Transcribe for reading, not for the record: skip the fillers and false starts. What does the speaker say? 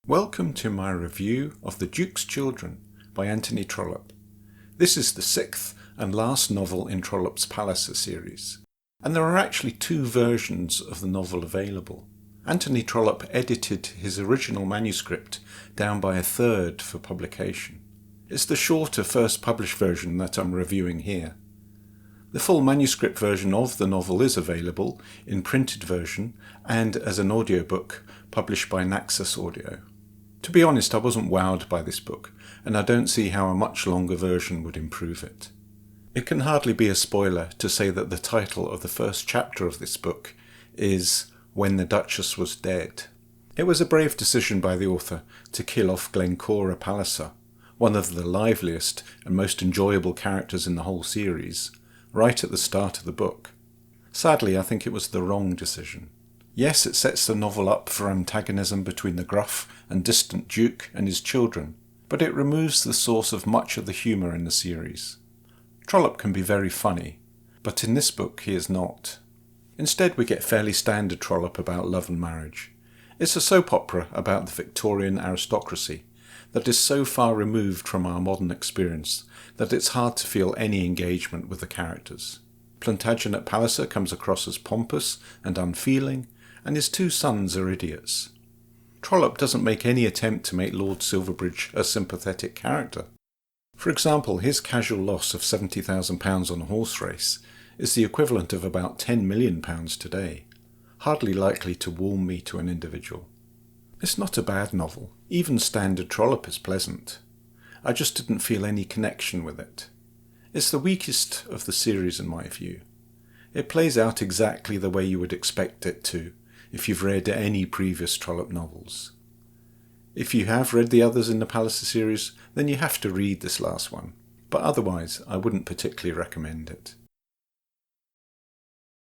Welcome to my review of The Duke's Children by Anthony Trollope. This is the sixth and last novel in Trollope's Palliser series, and there are actually two versions of the novel available. Anthony Trollope edited his original manuscript down by a third for publication. It's the shorter first published version that I'm reviewing here. The full manuscript version of the novel is available in printed version and as an audiobook published by Naxos Audio. To be honest, I wasn't wowed by this book, and I don't see how a much longer version would improve it. It can hardly be a spoiler to say that the title of the first chapter of this book is When the Duchess Was Dead. It was a brave decision by the author to kill off Glencora Palliser, one of the liveliest and most enjoyable characters in the whole series, right at the start of the book. Sadly, I think it was the wrong decision. Yes, it sets the novel up for antagonism between the gruff and distant Duke and his children, but it removes the source of much of the humour in the series. Trollope can be very funny, but in this book he is not. Instead we get fairly standard Trollope about love and marriage. It's a soap opera about the Victorian aristocracy that is so far removed from our modern experience that it's hard to feel any engagement with the characters. Plantagenet Palliser comes across as pompous and unfeeling, and his two sons are idiots. Trollope doesn't make any attempt to make Lord Silverbridge a sympathetic character. For example, his casual loss of £70,000 on a horse race is the equivalent of about £10 million today, hardly likely to warm me to an individual. It's not a bad novel. Even standard Trollope is pleasant. I just didn't feel any connection with it. It's the weakest of the series in my view. It plays out exactly the way you would expect it to if you've read any previous Trollope novels. If you have read the others in the Palliser series, then you have to read this last one, but otherwise I wouldn't particularly recommend it.